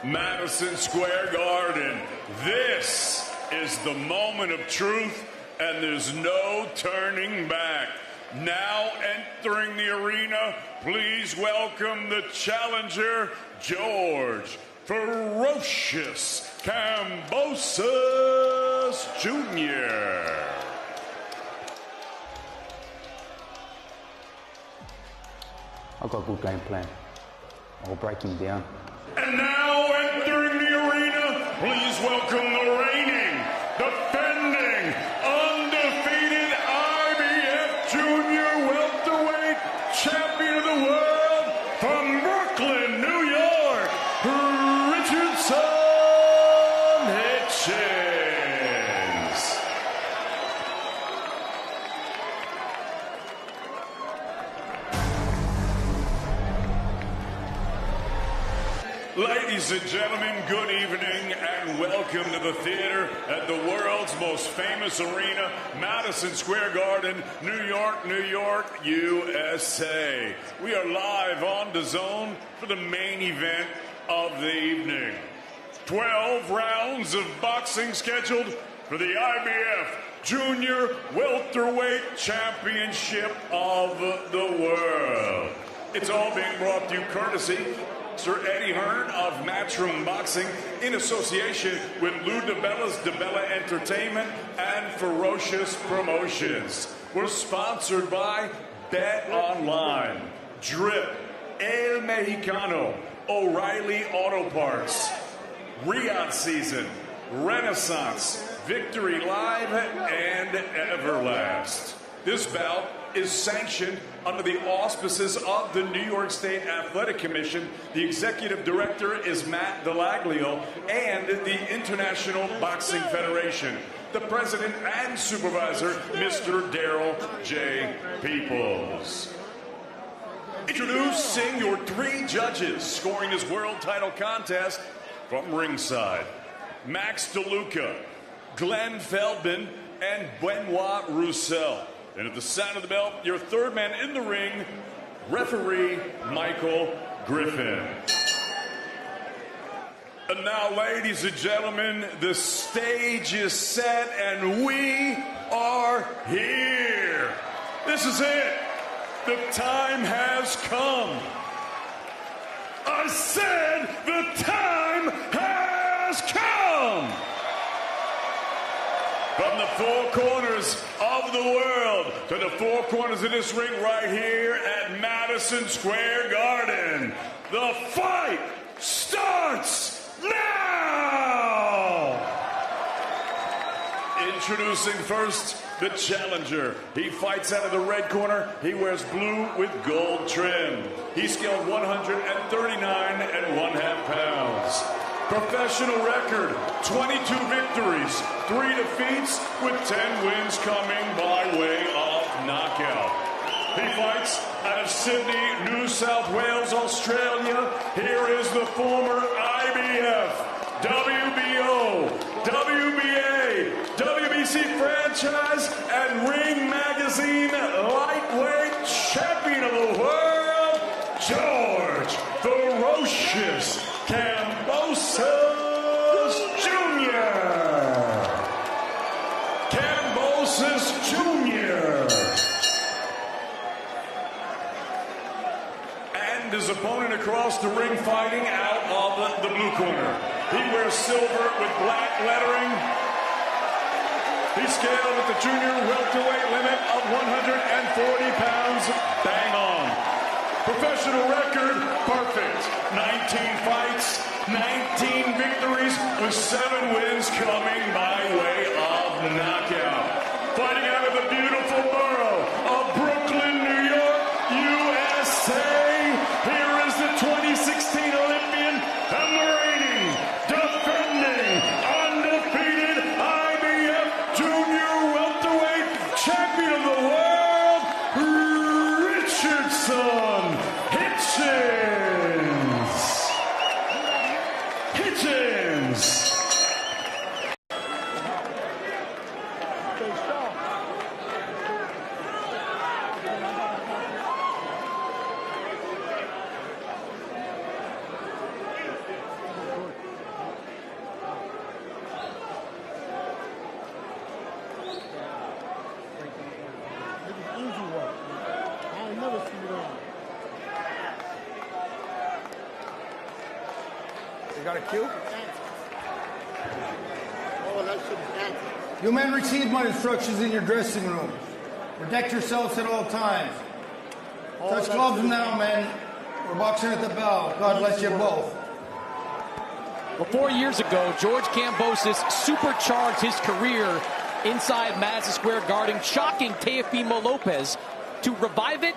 Madison Square Garden. This is the moment of truth, and there's no turning back. Now entering the arena, please welcome the challenger, George Ferocious Kambosos Jr. I've got a good game plan. I'll break him down. And now entering the arena, please welcome the reigning, defending, undefeated IBF Junior Welterweight Champion of the World from Brooklyn, New York, Richardson Hitchins. Ladies and gentlemen, good evening and welcome to the theater at the world's most famous arena, Madison Square Garden, New York, New York, USA. We are live on DAZN for the main event of the evening. 12 rounds of boxing scheduled for the IBF Junior Welterweight Championship of the World. It's all being brought to you courtesy Sir Eddie Hearn of Matchroom Boxing in association with Lou DiBella's DiBella Entertainment and Ferocious Promotions. We're sponsored by Bet Online, Drip, El Mexicano, O'Reilly Auto Parts, Riyadh Season, Renaissance, Victory Live, and Everlast. This bout is sanctioned under the auspices of the New York State Athletic Commission. The executive director is Matt Delaglio, and the International Boxing Federation. The president and supervisor, Mr. Daryl J. Peoples. Introducing your three judges scoring this world title contest from ringside: Max DeLuca, Glenn Feldman, and Benoit Roussel. And at the sound of the bell, your third man in the ring, referee Michael Griffin. And now, ladies and gentlemen, the stage is set and we are here. This is it. The time has come. I said the time has come. From the four corners of the world to the four corners of this ring right here at Madison Square Garden, the fight starts now! Introducing first the challenger. He fights out of the red corner. He wears blue with gold trim. He's scaled 139 1/2 pounds. Professional record, 22 victories, 3 defeats, with 10 wins coming by way of knockout. He fights out of Sydney, New South Wales, Australia. Here is the former IBF, WBO, WBA, WBC franchise, and Ring Magazine lightweight champion of the world, George Ferocious Kambosos Jr. Kambosos Jr. And his opponent across the ring fighting out of the blue corner. He wears silver with black lettering. He's scaled at the junior welterweight limit of 140 pounds. Bang on. Professional record, perfect. 19 fights, 19 victories, with 7 wins coming by way of knockout. Fighting out of the beautiful borough of Brooklyn, New York, USA. Here is the 2016 Olympian and the reigning, defending, undefeated IBF Junior Welterweight Champion of the World, Richardson Hitchins. You got a cue? You men receive my instructions in your dressing room. Protect yourselves at all times. Touch gloves now, men. We're boxing at the bell. God bless you both. Well, 4 years ago, George Kambosos supercharged his career inside Madison Square Garden, shocking Teofimo Lopez. To revive it,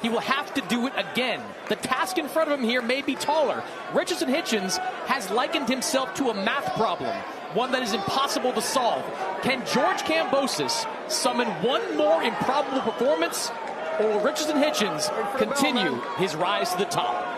he will have to do it again. The task in front of him here may be taller. Richardson Hitchins has likened himself to a math problem, one that is impossible to solve. Can George Kambosos summon one more improbable performance, or will Richardson Hitchins continue his rise to the top?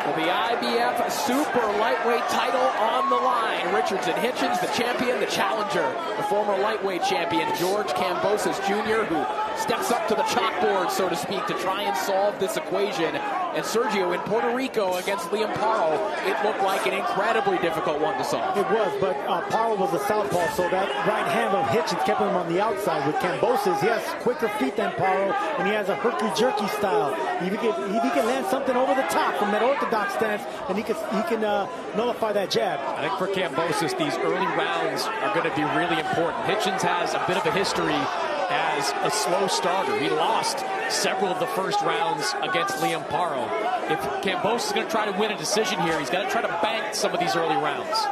The IBF super lightweight title on the line. Richardson Hitchins, the champion, the challenger, the former lightweight champion, George Kambosos Jr., who steps up to the chalkboard, so to speak, to try and solve this equation. And Sergio, in Puerto Rico against Liam Paro, it looked like an incredibly difficult one to solve. It was, but Paro was a southpaw, so that right hand of Hitchins kept him on the outside. With Kambosos, he has quicker feet than Paro, and he has a herky-jerky style. If he can land something over the top from that orthodox stance, then he can nullify that jab. I think for Kambosos, these early rounds are going to be really important. Hitchins has a bit of a history as a slow starter. He lost several of the first rounds against Liam Paro. If Kambosos is going to try to win a decision here, he's got to try to bank some of these early rounds.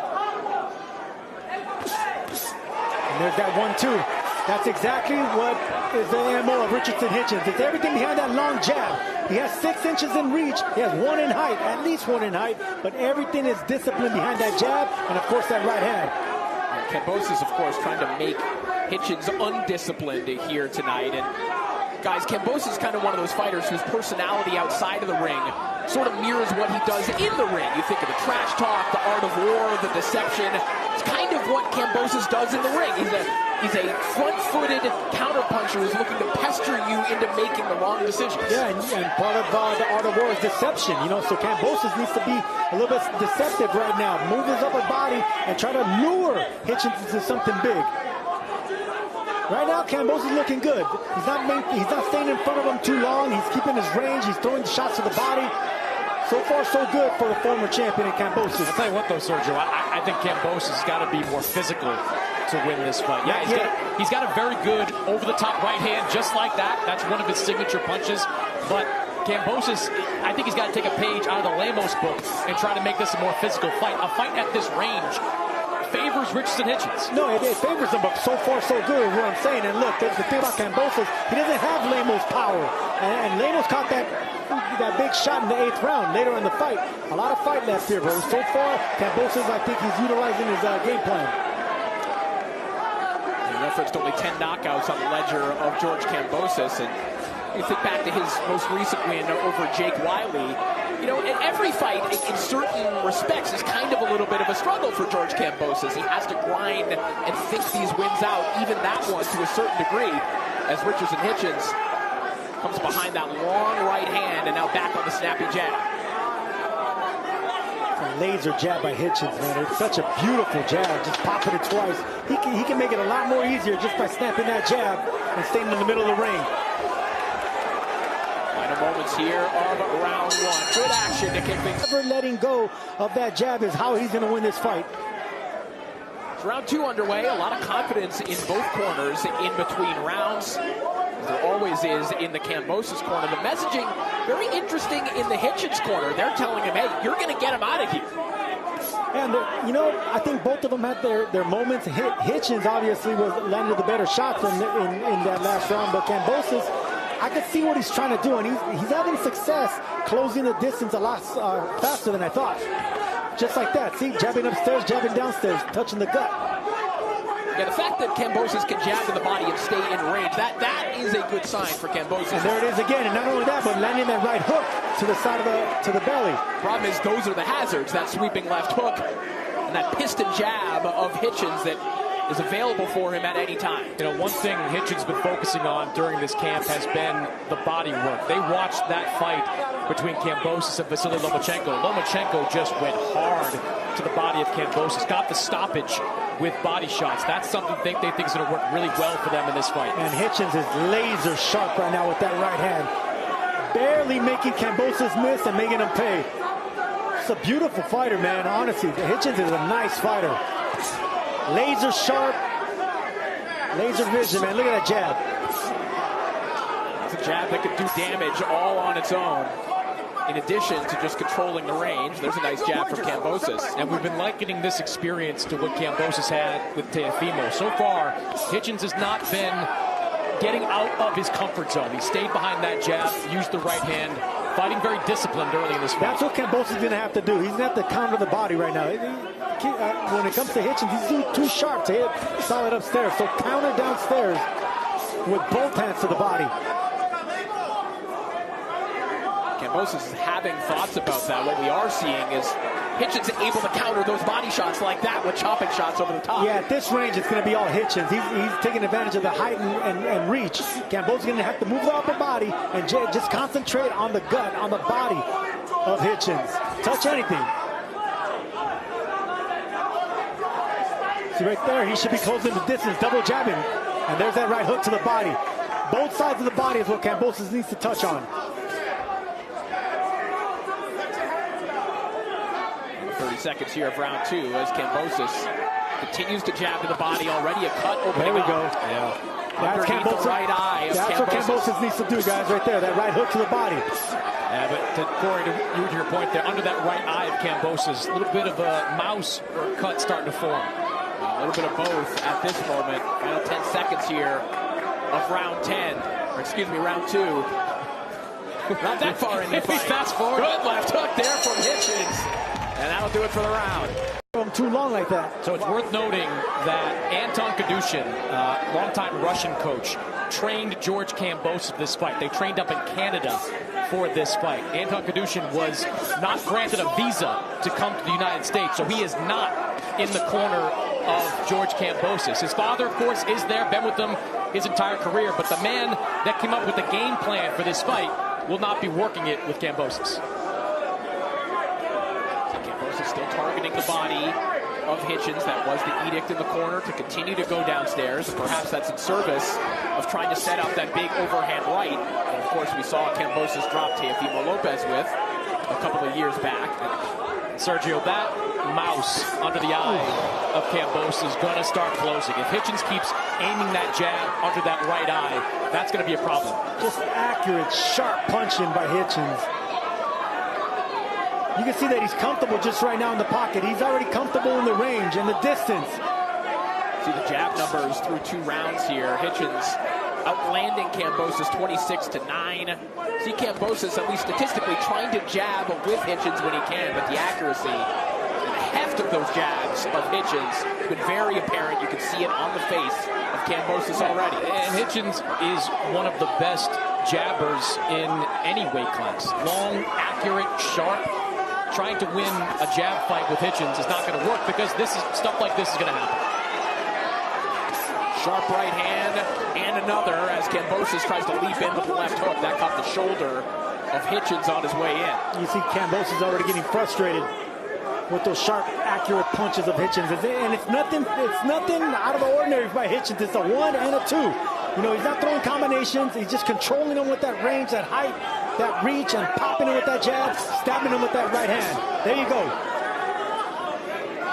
And there's that 1-2. That's exactly what is the MO of Richardson Hitchins. It's everything behind that long jab. He has 6 inches in reach. He has 1 in height, at least 1 in height. But everything is disciplined behind that jab, and of course that right hand. Kambosos, of course, trying to make Hitchins undisciplined here tonight. And guys, Kambosos is kind of one of those fighters whose personality outside of the ring sort of mirrors what he does in the ring. You think of the trash talk, the art of war, the deception. It's kind of what Kambosos does in the ring. He's a front-footed counterpuncher who's looking to pester you into making the wrong decisions. Yeah, and part of the art of war is deception, you know, so Kambosos needs to be a little bit deceptive right now. Move his upper body and try to lure Hitchins into something big. Right now, Kambosos is looking good. He's not staying in front of him too long. He's keeping his range. He's throwing shots to the body. So far, so good for the former champion in Kambosos. I'll tell you what, though, Sergio, I think Kambosos has got to be more physical to win this fight. Yeah, he's got a very good over-the-top right hand, just like that. That's one of his signature punches. But Kambosos, I think he's got to take a page out of the Lemos book and try to make this a more physical fight. A fight at this range favors Richardson Hitchins. No, it favors him, but so far so good is what I'm saying. And look, the thing about Kambosos, he doesn't have Lemos' power. And Lemos caught that big shot in the 8th round later in the fight. A lot of fight left here, bro. So far, Kambosos, I think he's utilizing his game plan. He referenced only 10 knockouts on the ledger of George Kambosos. And you think back to his most recent win over Jake Wiley. You know, in every fight, in certain respects, is kind of a little bit of a struggle for George Kambosos. He has to grind and think these wins out, even that one to a certain degree, as Richardson Hitchins comes behind that long right hand and now back on the snappy jab. A laser jab by Hitchins, man. It's such a beautiful jab, just popping it twice. He can make it a lot more easier just by snapping that jab and staying in the middle of the ring. Moments here of round 1. Good action to kick things. Never letting go of that jab is how he's going to win this fight. It's round 2 underway. A lot of confidence in both corners in between rounds. There always is in the Kambosos corner. The messaging, very interesting in the Hitchins corner. They're telling him, hey, you're going to get him out of here. And, you know, I think both of them had their moments. Hitchins obviously landed the better shots in that last round, but Kambosos, I can see what he's trying to do, and he's having success closing the distance a lot faster than I thought. Just like that. See, jabbing upstairs, jabbing downstairs, touching the gut. Yeah, the fact that Kambosos can jab to the body and stay in range, that is a good sign for Kambosos. And there it is again, and not only that, but landing that right hook to the side of the belly. Problem is, those are the hazards, that sweeping left hook and that piston jab of Hitchins that is available for him at any time. You know, one thing Hitchins has been focusing on during this camp has been the body work. They watched that fight between Kambosos and Vasily Lomachenko. Lomachenko just went hard to the body of Kambosos, got the stoppage with body shots. That's something they think is going to work really well for them in this fight. And Hitchins is laser sharp right now with that right hand. barely making Kambosos miss and making him pay. It's a beautiful fighter, man. Honestly, Hitchins is a nice fighter. Laser sharp, laser vision, man. Look at that jab. It's a jab that could do damage all on its own. In addition to just controlling the range, there's a nice jab from Kambosos. And we've been likening this experience to what Kambosos had with Teofimo. So far, Hitchins has not been getting out of his comfort zone. He stayed behind that jab, used the right hand, fighting very disciplined early in this fight. That's what Kambosos is going to have to do. He's going to have to counter the body right now. When it comes to Hitchins, he's too sharp to hit solid upstairs. So counter downstairs with both hands to the body. Kambosos is having thoughts about that. What we are seeing is Hitchins able to counter those body shots like that with chopping shots over the top. Yeah, at this range, it's going to be all Hitchins. He's taking advantage of the height and reach. Kambosos is going to have to move the upper body and just concentrate on the gut, on the body of Hitchins. Touch anything. See right there, he should be closing the distance, double jabbing. And there's that right hook to the body. Both sides of the body is what Kambosos needs to touch on. 30 seconds here of round two as Kambosos continues to jab to the body. Already a cut opening. There we go. Yeah. That's Kambosos. Right eye of That's what Kambosos needs to do, guys, right there. That right hook to the body. Yeah, but Corey, to your point there, under that right eye of Kambosos, a little bit of a mouse or a cut starting to form. A little bit of both at this moment. Final 10 seconds here of round 10. Or excuse me, round two. Not that far in the fight. Fast forward. Good left hook there from Hitchins. And that'll do it for the round. Too long like that. So it's worth noting that Anton Kadushin, longtime Russian coach, trained George Kambosos for this fight. They trained up in Canada for this fight. Anton Kadushin was not granted a visa to come to the United States, so he is not in the corner of George Kambosos. His father, of course, is there, been with him his entire career, but the man that came up with the game plan for this fight will not be working it with Kambosos. Still targeting the body of Hitchins. That was the edict in the corner to continue to go downstairs. Perhaps that's in service of trying to set up that big overhand right. And of course, we saw Kambosos drop Teofimo Lopez with a couple of years back. Sergio, that mouse under the eye of Kambosos is going to start closing. If Hitchins keeps aiming that jab under that right eye, that's going to be a problem. Just accurate, sharp punching by Hitchins. You can see that he's comfortable just right now in the pocket. He's already comfortable in the range and the distance. See the jab numbers through 2 rounds here. Hitchins outlanding Kambosos 26-9. See Kambosos, at least statistically, trying to jab with Hitchins when he can, but the accuracy and the heft of those jabs of Hitchins has been very apparent. You can see it on the face of Kambosos already. And Hitchins is one of the best jabbers in any weight class. Long, accurate, sharp. Trying to win a jab fight with Hitchins is not going to work because stuff like this is going to happen. Sharp right hand and another as Kambosos tries to leap in with the left hook. That caught the shoulder of Hitchins on his way in. You see Kambosos already getting frustrated with those sharp, accurate punches of Hitchins. And it's nothing out of the ordinary by Hitchins. It's a 1 and a 2. You know, he's not throwing combinations. He's just controlling them with that range, that height, that reach, and popping him with that jab, stabbing him with that right hand. There you go.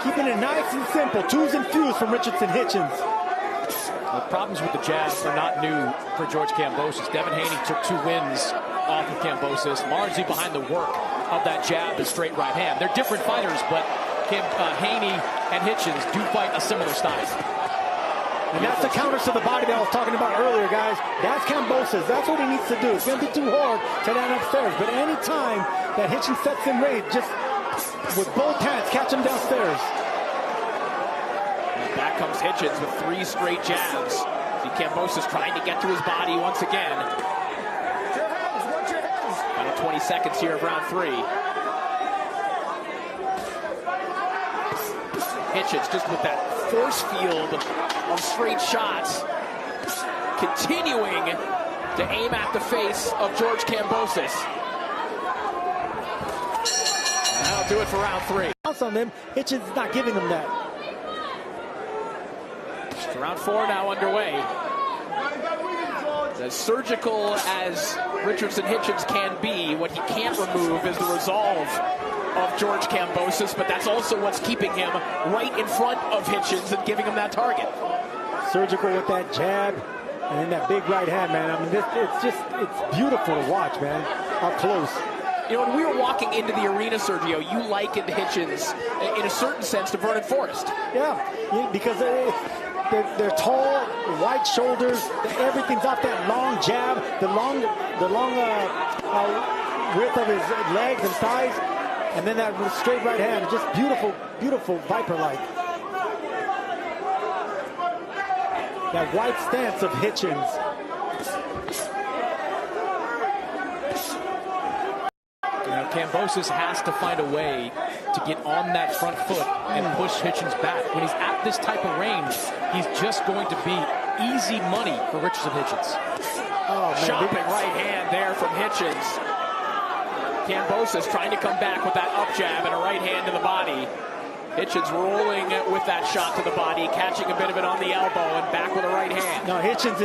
Keeping it nice and simple. 2s and fews from Richardson Hitchins. The problems with the jab are not new for George Kambosos. Devin Haney took 2 wins off of Kambosos, largely behind the work of that jab, the straight right hand. They're different fighters, but Haney and Hitchins do fight a similar style. And that's the counters to the body that I was talking about earlier, guys. That's Kambosos. That's what he needs to do. It's going to be too hard to land upstairs. But any time that Hitchins sets him range, just with both hands, catch him downstairs. And back comes Hitchins with 3 straight jabs. See Kambosos trying to get to his body once again. Final 20 seconds here of round 3. Hitchins just with that force field of straight shots, continuing to aim at the face of George Kambosos. And that'll do it for round 3. On them, Hitchins is not giving them that. So round 4 now underway. As surgical as Richardson Hitchins can be, what he can't remove is the resolve of George Kambosos, but that's also what's keeping him right in front of Hitchins and giving him that target. Surgical with that jab and that big right hand, man. I mean, it's beautiful to watch, man, up close. You know, when we were walking into the arena, Sergio, you likened Hitchins, in a certain sense, to Vernon Forrest. Yeah, because they're tall, wide shoulders. Everything's off that long jab, the long width of his legs and thighs, and then that straight right hand. Just beautiful, beautiful Viper-like. That wide stance of Hitchins. Kambosos has to find a way to get on that front foot and push Hitchins back. When he's at this type of range, he's just going to be easy money for Richardson Hitchins. Oh, shopping right hand there from Hitchins. Kambosos trying to come back with that up jab and a right hand to the body. Hitchins rolling with that shot to the body, catching a bit of it on the elbow and back with a right hand. No, Hitchins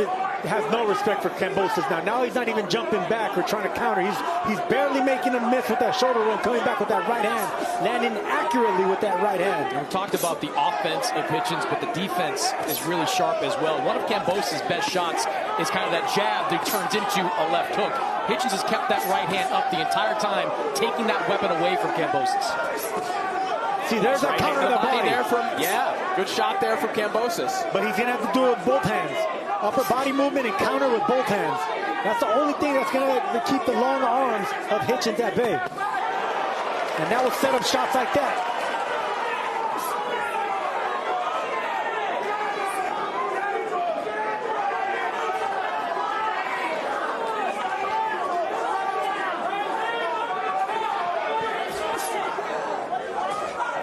has no respect for Kambosos now. Now he's not even jumping back or trying to counter. He's barely making a miss with that shoulder roll, coming back with that right hand, landing accurately with that right hand. We talked about the offense of Hitchins, but the defense is really sharp as well. One of Kambosos' best shots is kind of that jab that turns into a left hook. Hitchins has kept that right hand up the entire time, taking that weapon away from Kambosos. See, there's that counter to the body. There good shot there from Kambosos. But he's going to have to do it with both hands. Upper body movement and counter with both hands. That's the only thing that's going to keep the long arms of Hitchins at bay. And that will set up shots like that.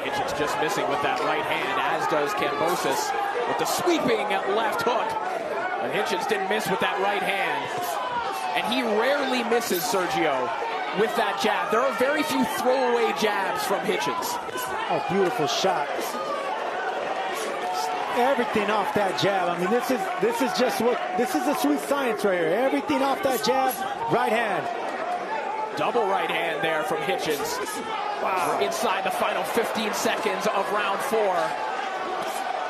Hitchins just missing with that right hand, as does Kambosos with the sweeping left hook. And Hitchins didn't miss with that right hand. And he rarely misses, Sergio, with that jab. There are very few throwaway jabs from Hitchins. Oh, beautiful shot. Everything off that jab. I mean, this is the sweet science right here. Everything off that jab, right hand. Double right hand there from Hitchins. Wow. We're inside the final 15 seconds of round 4.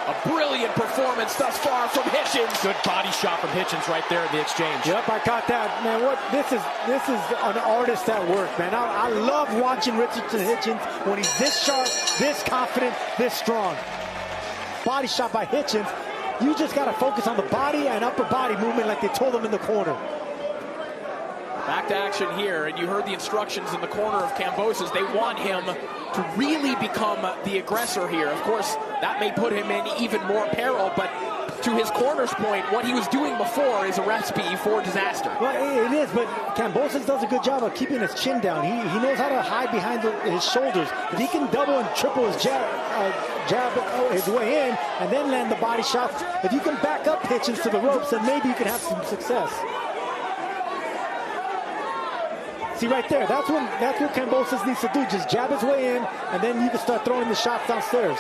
A brilliant performance thus far from Hitchins. Good body shot from Hitchins right there in the exchange. Yep, I caught that, man. This is an artist at work, man. I love watching Richardson Hitchins when he's this sharp, this confident, this strong. Body shot by Hitchins. You just got to focus on the body and upper body movement like they told him in the corner. Back to action here, and you heard the instructions in the corner of Kambosos. They want him to really become the aggressor here. Of course, that may put him in even more peril, but to his corner's point, what he was doing before is a recipe for disaster. Well, it is, but Kambosos does a good job of keeping his chin down. He knows how to hide behind his shoulders. If he can double and triple his jab his way in and then land the body shots, if you can back up Hitchins to the ropes, then maybe you can have some success. See right there, that's what Kambosos needs to do. Just jab his way in, and then you can start throwing the shots downstairs.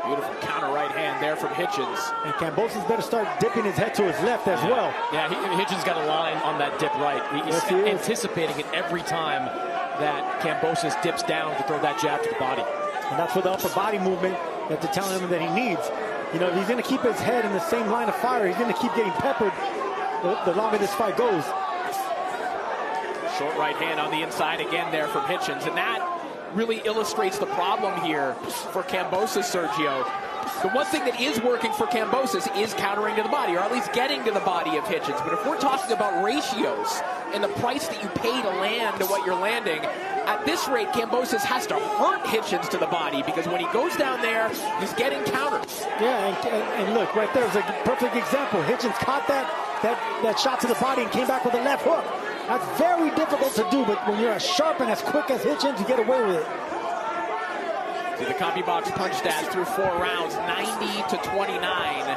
Beautiful counter right hand there from Hitchins. And Kambosos better start dipping his head to his left as well. Yeah, Hitchins got a line on that dip right. He's anticipating it every time that Kambosos dips down to throw that jab to the body. And that's for the upper body movement that they're telling him that he needs. You know, if he's going to keep his head in the same line of fire, he's going to keep getting peppered the longer this fight goes. Short right hand on the inside again there from Hitchins, and that really illustrates the problem here for Kambosos, Sergio. The one thing that is working for Kambosos is countering to the body, or at least getting to the body of Hitchins. But if we're talking about ratios and the price that you pay to land to what you're landing, at this rate, Kambosos has to hurt Hitchins to the body, because when he goes down there, he's getting countered. Yeah, and look, right there's a perfect example. Hitchins caught that shot to the body and came back with a left hook. That's very difficult to do, but when you're as sharp and as quick as Hitchins, you get away with it. See the CompuBox punch stats through 4 rounds, 90-29.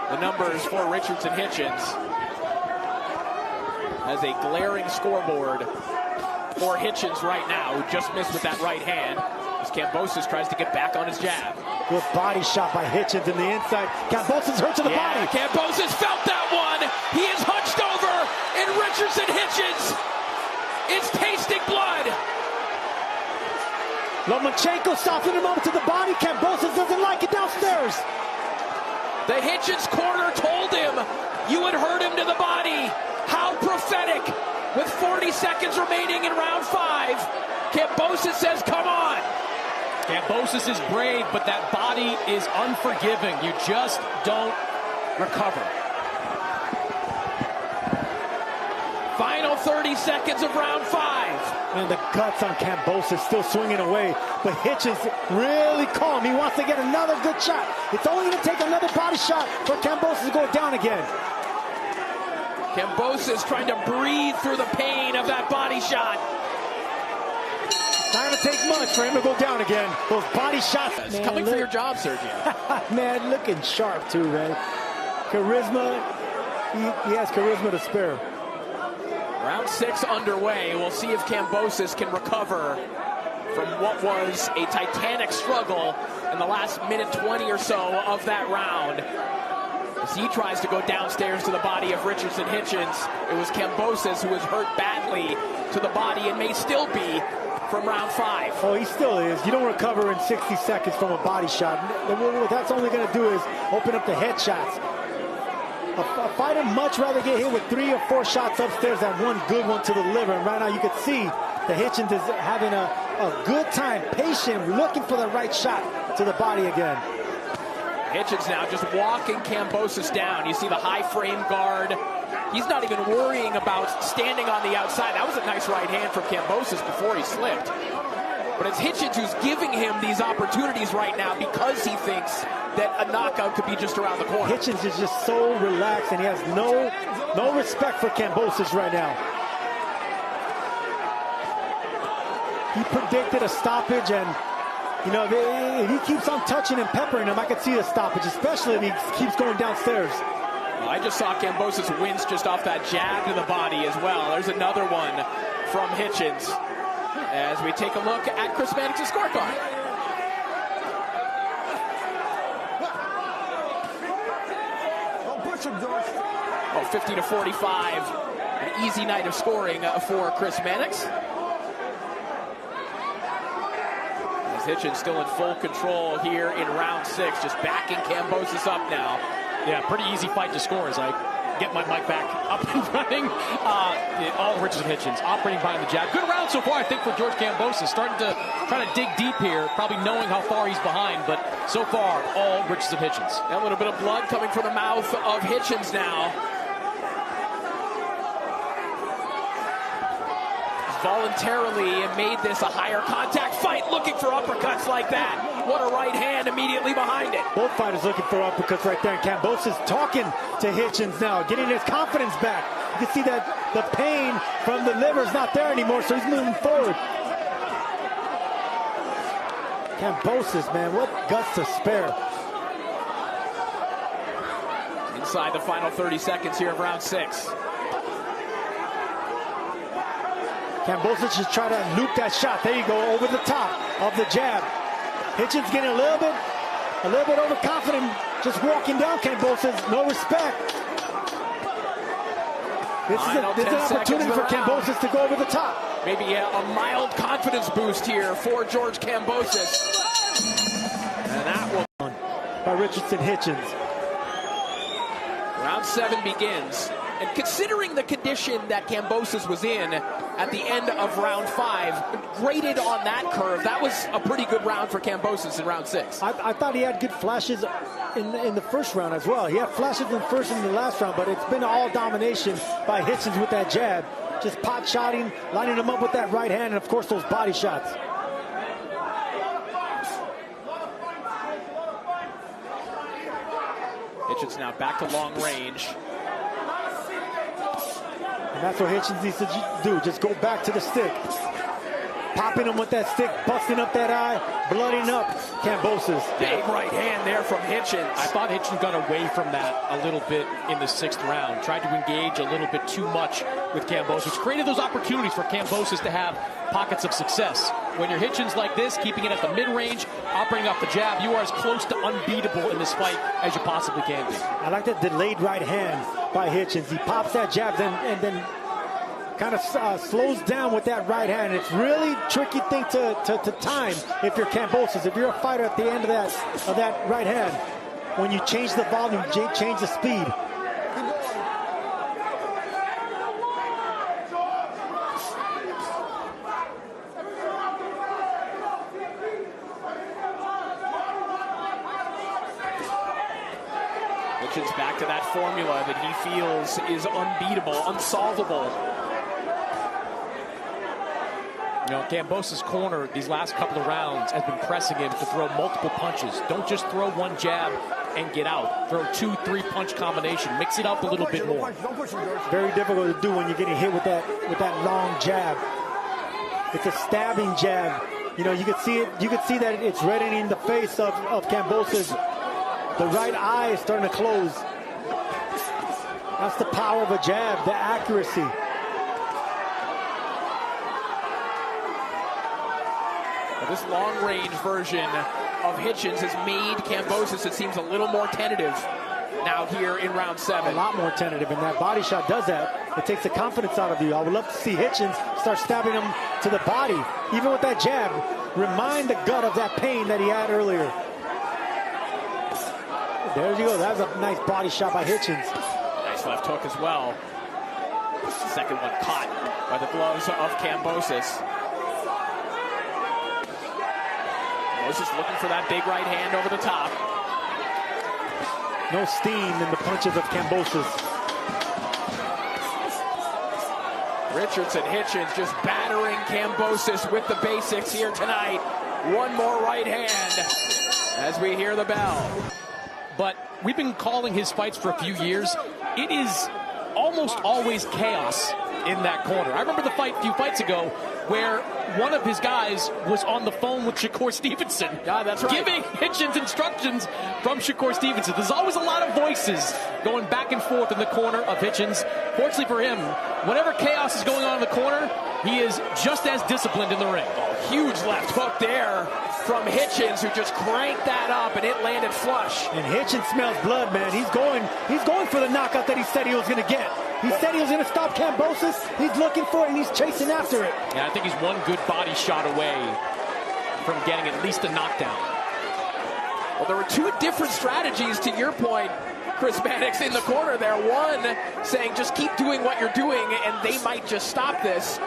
The numbers for Richardson Hitchins. Has a glaring scoreboard for Hitchins right now, who just missed with that right hand, as Kambosos tries to get back on his jab. Good body shot by Hitchins in the inside. Kambosos hurt to the body. Kambosos felt that one. He is hunched over, and Richardson Hitchins is tasting blood. Lomachenko softened him over to the body. Kambosos doesn't like it downstairs. The Hitchins corner told him you had hurt him to the body. How prophetic. With 40 seconds remaining in round 5, Kambosos says, come on. Kambosos is brave, but that body is unforgiving. You just don't recover. Final 30 seconds of round 5. And the guts on Kambosos still swinging away, but Hitchins really calm. He wants to get another good shot. It's only going to take another body shot for Kambosos to go down again. Kambosos trying to breathe through the pain of that body shot. Not going to take much for him to go down again. Those body shots. It's coming for your job, Sergio. Man, looking sharp too, man. Charisma. He has charisma to spare. Round 6 underway. We'll see if Kambosos can recover from what was a titanic struggle in the last minute 20 or so of that round. As he tries to go downstairs to the body of Richardson Hitchins, it was Kambosos who was hurt badly to the body and may still be from round 5. Oh, he still is. You don't recover in 60 seconds from a body shot. What that's only going to do is open up the head shots. A fighter much rather get hit with 3 or 4 shots upstairs than one good one to the liver. And right now you can see the Hitchins is having a good time, patient, looking for the right shot to the body again. Hitchins now just walking Kambosos down. You see the high frame guard. He's not even worrying about standing on the outside. That was a nice right hand from Kambosos before he slipped. But it's Hitchins who's giving him these opportunities right now because he thinks that a knockout could be just around the corner. Hitchins is just so relaxed, and he has no respect for Kambosos right now. He predicted a stoppage, and you know, if he keeps on touching and peppering him, I could see the stoppage, especially if he keeps going downstairs. Well, I just saw Kambosos wince just off that jab to the body as well. There's another one from Hitchins as we take a look at Chris Mannix's scorecard. Oh, 50-45. An easy night of scoring for Chris Mannix. Hitchins still in full control here in round 6, just backing Kambosos up now. Yeah, pretty easy fight to score as I get my mic back up and running. All Richardson Hitchins operating behind the jab. Good round so far, I think, for George Kambosos. Starting to try to dig deep here, probably knowing how far he's behind, but so far, all Richardson Hitchins. A little bit of blood coming from the mouth of Hitchins now. Voluntarily made this a higher contact fight, looking for uppercuts like that. What a right hand immediately behind it. Both fighters looking for uppercuts right there. And Kambosos talking to Hitchins now, getting his confidence back. You can see that the pain from the liver is not there anymore, so he's moving forward. Kambosos, man, what guts to spare. Inside the final 30 seconds here of round 6. Kambosos just try to loop that shot. There you go, over the top of the jab. Hitchins getting a little bit overconfident, just walking down Kambosos. No respect. This is an opportunity for Kambosos to go over the top. Maybe a mild confidence boost here for George Kambosos. And that will by Richardson Hitchins. Round 7 begins. And considering the condition that Kambosos was in at the end of round 5, graded on that curve, that was a pretty good round for Kambosos in round 6. I thought he had good flashes in the first round as well. He had flashes in the first and the last round, but it's been all domination by Hitchins with that jab. Just pot shotting, lining him up with that right hand, and of course those body shots. Hitchins now back to long range. And that's what Hitchins needs to do, just go back to the stick. popping him with that stick, busting up that eye, blooding up Kambosos. Big right hand there from Hitchins. I thought Hitchins got away from that a little bit in the 6th round. Tried to engage a little bit too much with Kambosos. Created those opportunities for Kambosos to have pockets of success. When you're Hitchins like this, keeping it at the mid-range, operating off the jab, you are as close to unbeatable in this fight as you possibly can be. I like that delayed right hand by Hitchins. He pops that jab and then kind of slows down with that right hand. It's really tricky thing to time if you're Kambosos. If you're a fighter at the end of that right hand, when you change the volume, change the speed. Hitchins back to that formula that he feels is unbeatable, unsolvable. You know, Kambosos' corner these last couple of rounds has been pressing him to throw multiple punches. Don't just throw one jab and get out. Throw 2-3 punch combination. Mix it up a little bit more. Very difficult to do when you're getting hit with that long jab. It's a stabbing jab. You know, you could see it. You could see that it's reddening the face of Kambosos. The right eye is starting to close. That's the power of a jab, the accuracy. This long-range version of Hitchins has made Kambosos, it seems, a little more tentative now here in round 7. A lot more tentative, and that body shot does that. It takes the confidence out of you. I would love to see Hitchins start stabbing him to the body, even with that jab. Remind the gut of that pain that he had earlier. There you go. That was a nice body shot by Hitchins. Nice left hook as well. Second one caught by the gloves of Kambosos. Just looking for that big right hand over the top. No steam in the punches of Kambosos. Richardson, Hitchins just battering Kambosos with the basics here tonight. One more right hand as we hear the bell. But we've been calling his fights for a few years. It is almost always chaos in that corner. I remember the fight a few fights ago where one of his guys was on the phone with Shakur Stevenson. Yeah, that's right. Giving Hitchins instructions from Shakur Stevenson. There's always a lot of voices going back and forth in the corner of Hitchins. Fortunately for him, whatever chaos is going on in the corner, he is just as disciplined in the ring. Oh, huge left hook there from Hitchins, who just cranked that up, and it landed flush. And Hitchins smells blood, man. He's going for the knockout that he said he was going to get. He said he was going to stop Kambosos. He's looking for it, and he's chasing after it. Yeah, I think he's one good body shot away from getting at least a knockdown. Well, there were two different strategies, to your point, Chris Mannix, in the corner there. One saying just keep doing what you're doing, and they might just stop this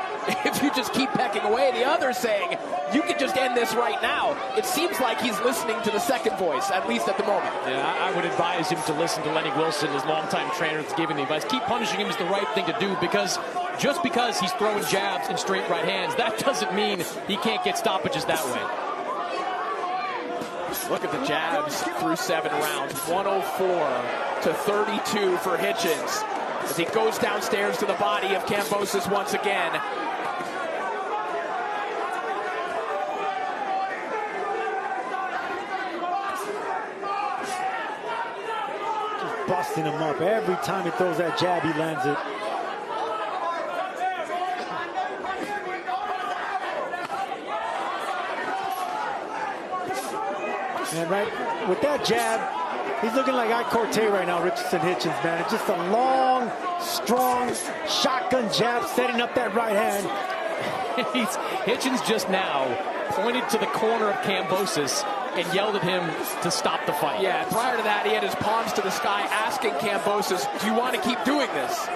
if you just keep pecking away. The other saying you can just end this right now. It seems like he's listening to the second voice, at least at the moment. Yeah, I would advise him to listen to Lenny Wilson, his longtime trainer, that's giving the advice. Keep punishing him is the right thing to do, because just because he's throwing jabs and straight right hands, that doesn't mean he can't get stoppages that way. Look at the jabs through 7 rounds. 104 to 32 for Hitchins as he goes downstairs to the body of Kambosos once again. Just busting him up. Every time he throws that jab, he lands it. And right with that jab, he's looking like Ike Corte right now, Richardson Hitchins, man. Just a long, strong shotgun jab setting up that right hand. Hitchins just now pointed to the corner of Kambosos and yelled at him to stop the fight. Yeah, prior to that, he had his palms to the sky asking Kambosos, do you want to keep doing this?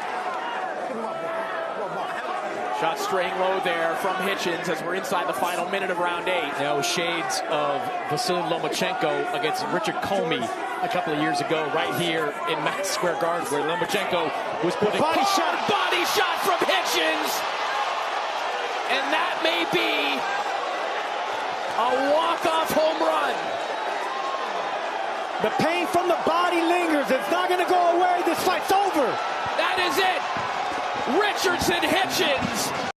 Shot straying low there from Hitchins as we're inside the final minute of round 8. Now shades of Vasily Lomachenko against Richard Comey a couple of years ago, right here in Madison Square Garden, where Lomachenko was putting body shot from Hitchins, and that may be a walk-off home run. The pain from